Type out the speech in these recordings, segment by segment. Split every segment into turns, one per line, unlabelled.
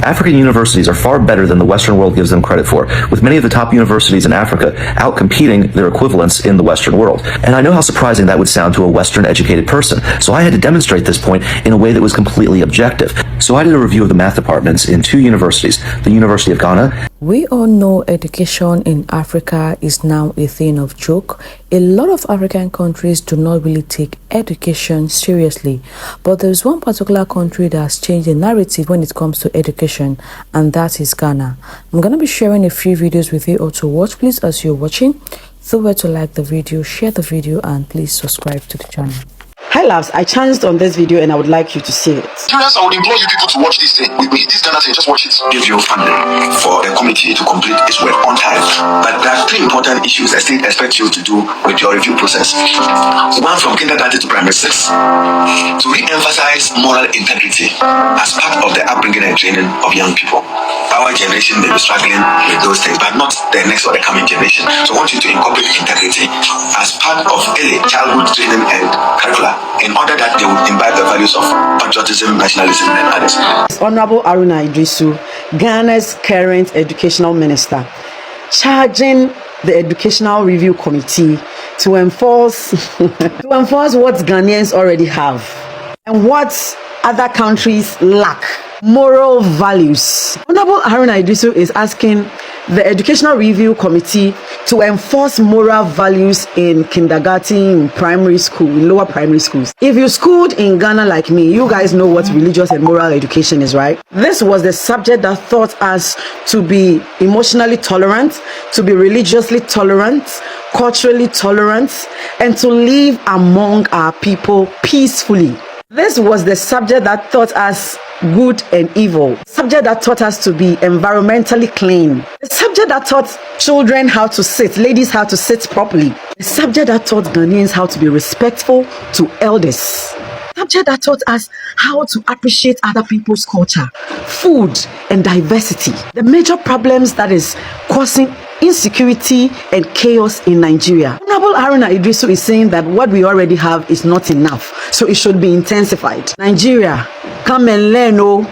African universities are far better than the Western world gives them credit for, with many of the top universities in Africa outcompeting their equivalents in the Western world. And I know how surprising that would sound to a Western-educated person, so I had to demonstrate this point in a way that was completely objective. So I did a review of the math departments in two universities, the University of Ghana.
We all know education in Africa is now a thing of joke. A lot of African countries do not really take education seriously, but there's one particular country that has changed the narrative when it comes to education, and that is Ghana. I'm going to be sharing a few videos with you all to watch. Please, as you're watching, feel free to like the video, share the video, and please subscribe to the channel.
Hi loves, I chanced on this video and I would like you to see it.
Students, I would implore you people to watch this thing with me. This Ghana thing, just watch it. Give you funding for the committee to complete its work on time. But there are three important issues I still expect you to do with your review process. One, from kindergarten to primary 6, to re-emphasize moral integrity as part of the upbringing and training of young people. Our generation may be struggling with those things, but not the next or the coming generation. So I want you to incorporate integrity as part of early childhood training and curricula, in order that they would imbibe the values of patriotism, nationalism, and others.
Honorable Aruna Idrisu, Ghana's current educational minister, charging the Educational Review Committee to enforce what Ghanaians already have and what other countries lack: moral values. Honorable Aruna Idrisu is asking the Educational Review Committee to enforce moral values in kindergarten, primary school, lower primary schools. If you schooled in Ghana like me, you guys know what religious and moral education is, right? This was the subject that taught us to be emotionally tolerant, to be religiously tolerant, culturally tolerant, and to live among our people peacefully. This was the subject that taught us good and evil, subject that taught us to be environmentally clean, the subject that taught children how to sit, ladies how to sit properly, the subject that taught Ghanaians how to be respectful to elders, subject that taught us how to appreciate other people's culture, food, and diversity. The major problems that is causing insecurity and chaos in Nigeria. Honorable Aruna Idrisu is saying that what we already have is not enough, so it should be intensified. Nigeria, come and learn. Oh,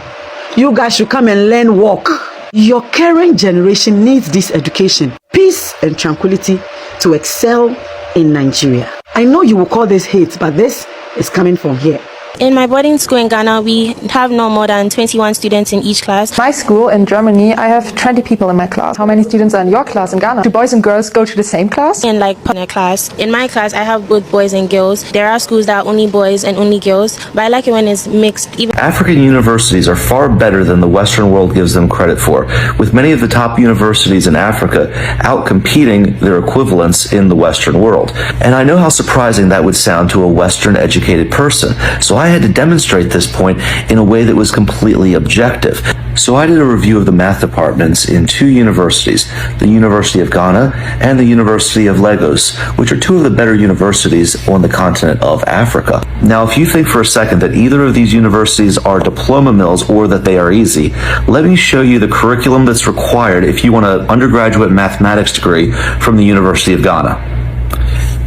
you guys should come and learn work. Your current generation needs this education, peace and tranquility to excel in Nigeria. I know you will call this hate, but this is coming from here.
In my boarding school in Ghana, we have no more than 21 students in each class.
My school in Germany, I have 20 people in my class. How many students are in your class in Ghana? Do boys and girls go to the same class?
In partner class. In my class, I have both boys and girls. There are schools that are only boys and only girls, but I like it when it's mixed.
African universities are far better than the Western world gives them credit for, with many of the top universities in Africa outcompeting their equivalents in the Western world. And I know how surprising that would sound to a Western-educated person, so I had to demonstrate this point in a way that was completely objective. So I did a review of the math departments in two universities, the University of Ghana and the University of Lagos, which are two of the better universities on the continent of Africa. Now, if you think for a second that either of these universities are diploma mills or that they are easy, let me show you the curriculum that's required if you want an undergraduate mathematics degree from the University of Ghana.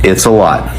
It's a lot.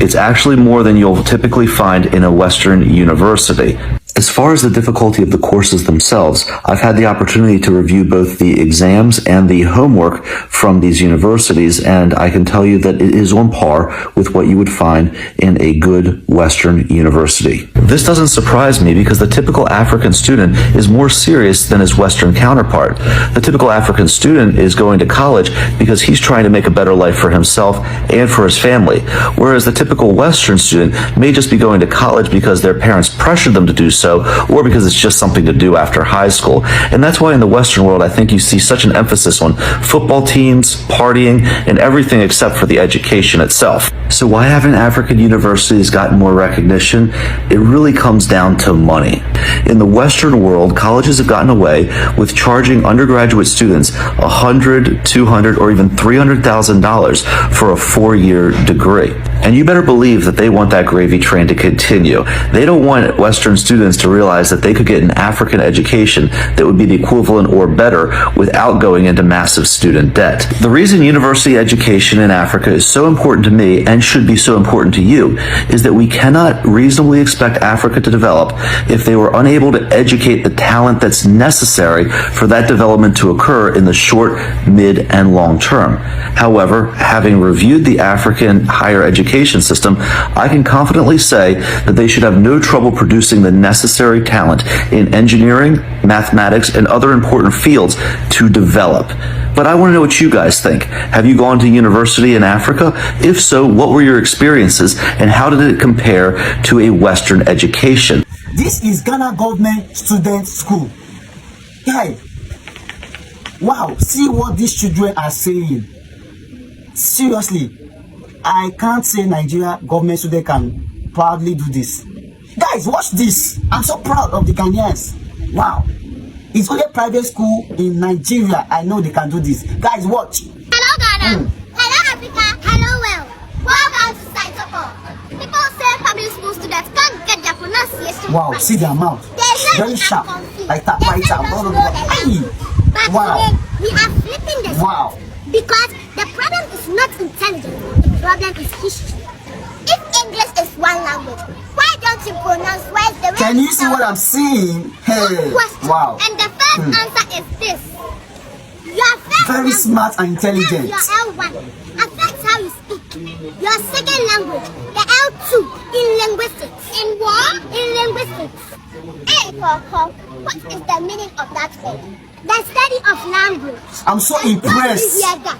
It's actually more than you'll typically find in a Western university. As far as the difficulty of the courses themselves, I've had the opportunity to review both the exams and the homework from these universities, and I can tell you that it is on par with what you would find in a good Western university. This doesn't surprise me because the typical African student is more serious than his Western counterpart. The typical African student is going to college because he's trying to make a better life for himself and for his family, whereas the typical Western student may just be going to college because their parents pressured them to do so, or because it's just something to do after high school. And that's why in the Western world, I think you see such an emphasis on football teams, partying, and everything except for the education itself. So why haven't African universities gotten more recognition? It really comes down to money. In the Western world, colleges have gotten away with charging undergraduate students $100,000, $200,000, or even $300,000 for a 4-year degree. And you better believe that they want that gravy train to continue. They don't want Western students to realize that they could get an African education that would be the equivalent or better without going into massive student debt. The reason university education in Africa is so important to me and should be so important to you is that we cannot reasonably expect Africa to develop if they were unable to educate the talent that's necessary for that development to occur in the short, mid, and long term. However, having reviewed the African higher education system, I can confidently say that they should have no trouble producing the necessary talent in engineering, mathematics, and other important fields to develop. But I want to know what you guys think. Have you gone to university in Africa? If so, what were your experiences and how did it compare to a Western education?
This is Ghana Government Student School. Guy, wow, see what these children are saying. Seriously, I can't say Nigeria government student can proudly do this. Guys, watch this. I'm so proud of the Ghanaians. Wow. It's only a private school in Nigeria. I know they can do this. Guys, watch.
Hello, Ghana. Hello, Africa. Hello, world. Welcome to Saitoko. People say public school students can't get their pronunciation.
Wow,
right.
see their mouth. Very sharp. Like that, right out.
But
Wow.
we are flipping this.
Wow.
Because the problem is not intelligence. The problem is history. If English is one language, why don't you pronounce words the way
Can you see what I'm seeing? Hey.
Question.
Wow.
And the first answer is this. Your first
Very
language
smart and intelligent.
Your L1 affects how you speak. Your second language, the L2 in linguistics. In what? In linguistics. Hey, Coco, what is the meaning of that word? The study of language.
I'm so impressed.
Hear that?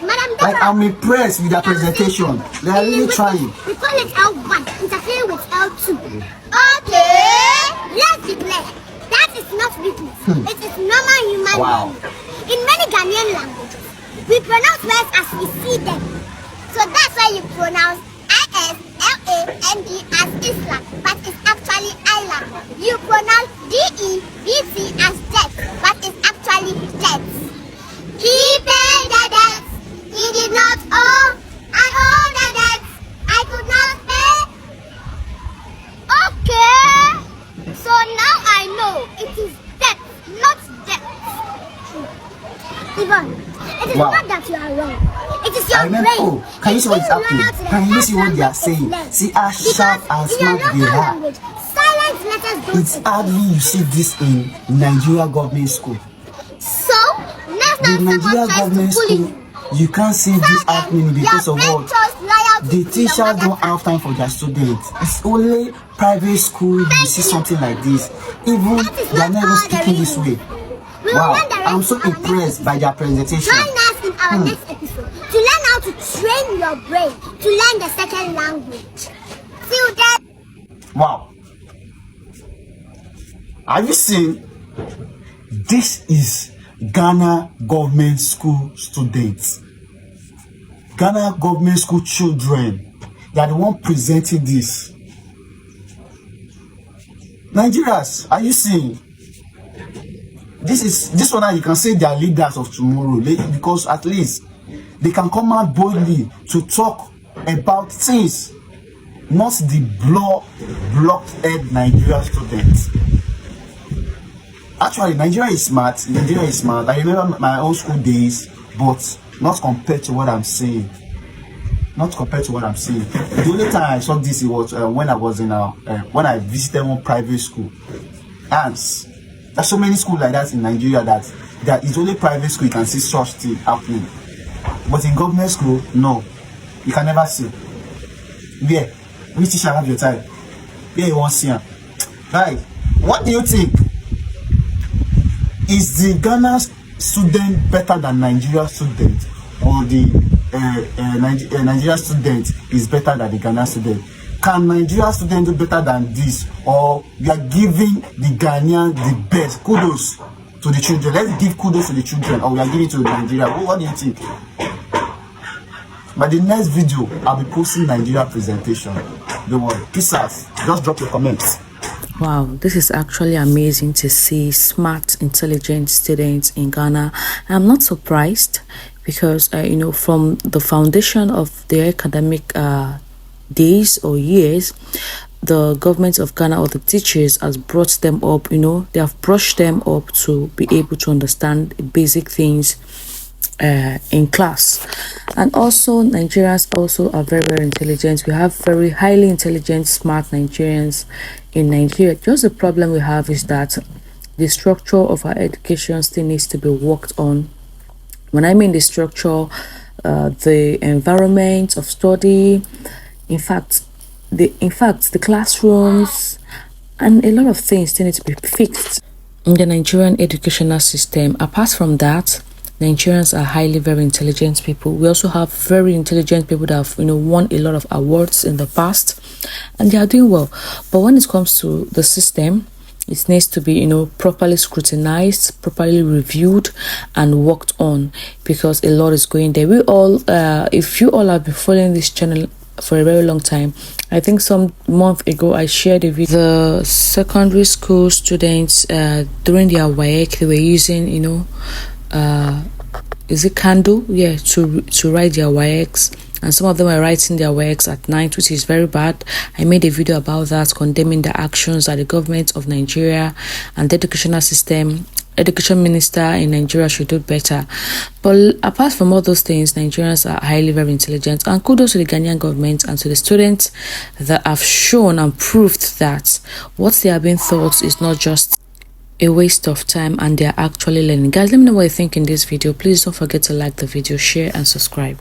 Madam
Like,
Deborah,
I'm impressed with their presentation. They are really trying.
we call it L1, interfering with L2. Okay, let's declare. That is not weakness. It is normal human
Wow.
being. In many Ghanaian languages, we pronounce words as we see them. So that's why you pronounce ISLAND as Islam, but it's actually Island. You pronounce DEBT as death, but it's actually death. He paid the debt. He did not owe. I owe the debt. I could not pay. Okay. So now I know it is debt, not debt. Yvonne, it is
Wow.
not that you are wrong. It is your
I remember,
brain.
oh, can you see what is happening? Can you see what they are saying? See how sharp and smart they are.
Silent letters don't
It's hardly you see this in Nigeria government school.
So, next
The
time
Nigeria
someone tries
government
to bully
school, you can't see this happening because of what? The teachers don't have time for their students. It's only private school you see something like this. Even they are not even speaking this way. Wow, I'm so impressed by their presentation.
Join us in our next episode to learn how to train your brain to learn the second language. Till then.
Wow. Have you seen? This is Ghana government school students. Ghana government school children. They are the one presenting this. Nigerians, are you seeing? This one now you can say they are leaders of tomorrow because at least they can come out boldly to talk about things, not the blockhead Nigeria students. Actually, Nigeria is smart. I remember my old school days, but not compared to what I'm saying. The only time I saw this was when I was in when I visited one private school. And there's so many schools like that in Nigeria that is only private school you can see such thing happening. But in government school, no, you can never see. Yeah, which teacher have your time? Yeah, you won't see him. Right? What do you think? Is the Ghana student better than Nigeria student, or the Nigeria student is better than the Ghana student? Can Nigeria student do better than this, or we are giving the Ghanaian the best? Kudos to the children. Let's give kudos to the children, or we are giving to Nigeria. What do you think? By the next video, I'll be posting Nigeria presentation. Don't worry. Peace out. Just drop your comments.
Wow, this is actually amazing to see smart, intelligent students in Ghana. I'm not surprised because from the foundation of their academic days or years, the government of Ghana or the teachers has brought them up, they have brushed them up to be able to understand basic things in class. And also Nigerians also are very, very intelligent. We have very highly intelligent, smart Nigerians in Nigeria. Just the problem we have is that the structure of our education still needs to be worked on. When I mean the structure, the environment of study, in fact the classrooms, and a lot of things still need to be fixed in the Nigerian educational system. Apart from that, Nigerians are highly very intelligent people. We also have very intelligent people that have won a lot of awards in the past, and they are doing well. But when it comes to the system, it needs to be properly scrutinized, properly reviewed and worked on, because a lot is going there. We all if you all have been following this channel for a very long time, I think some month ago I shared a video. The secondary school students during their WAEC, they were using is it candle, to write their WAECs, and some of them were writing their WAECs at night, which is very bad. I made a video about that, condemning the actions that the government of Nigeria and the educational system, education minister in Nigeria should do better. But apart from all those things, Nigerians are highly very intelligent, and kudos to the Ghanaian government and to the students that have shown and proved that what they are being taught is not just a waste of time and they are actually learning. Guys, let me know what you think in this video. Please don't forget to like the video, share and subscribe.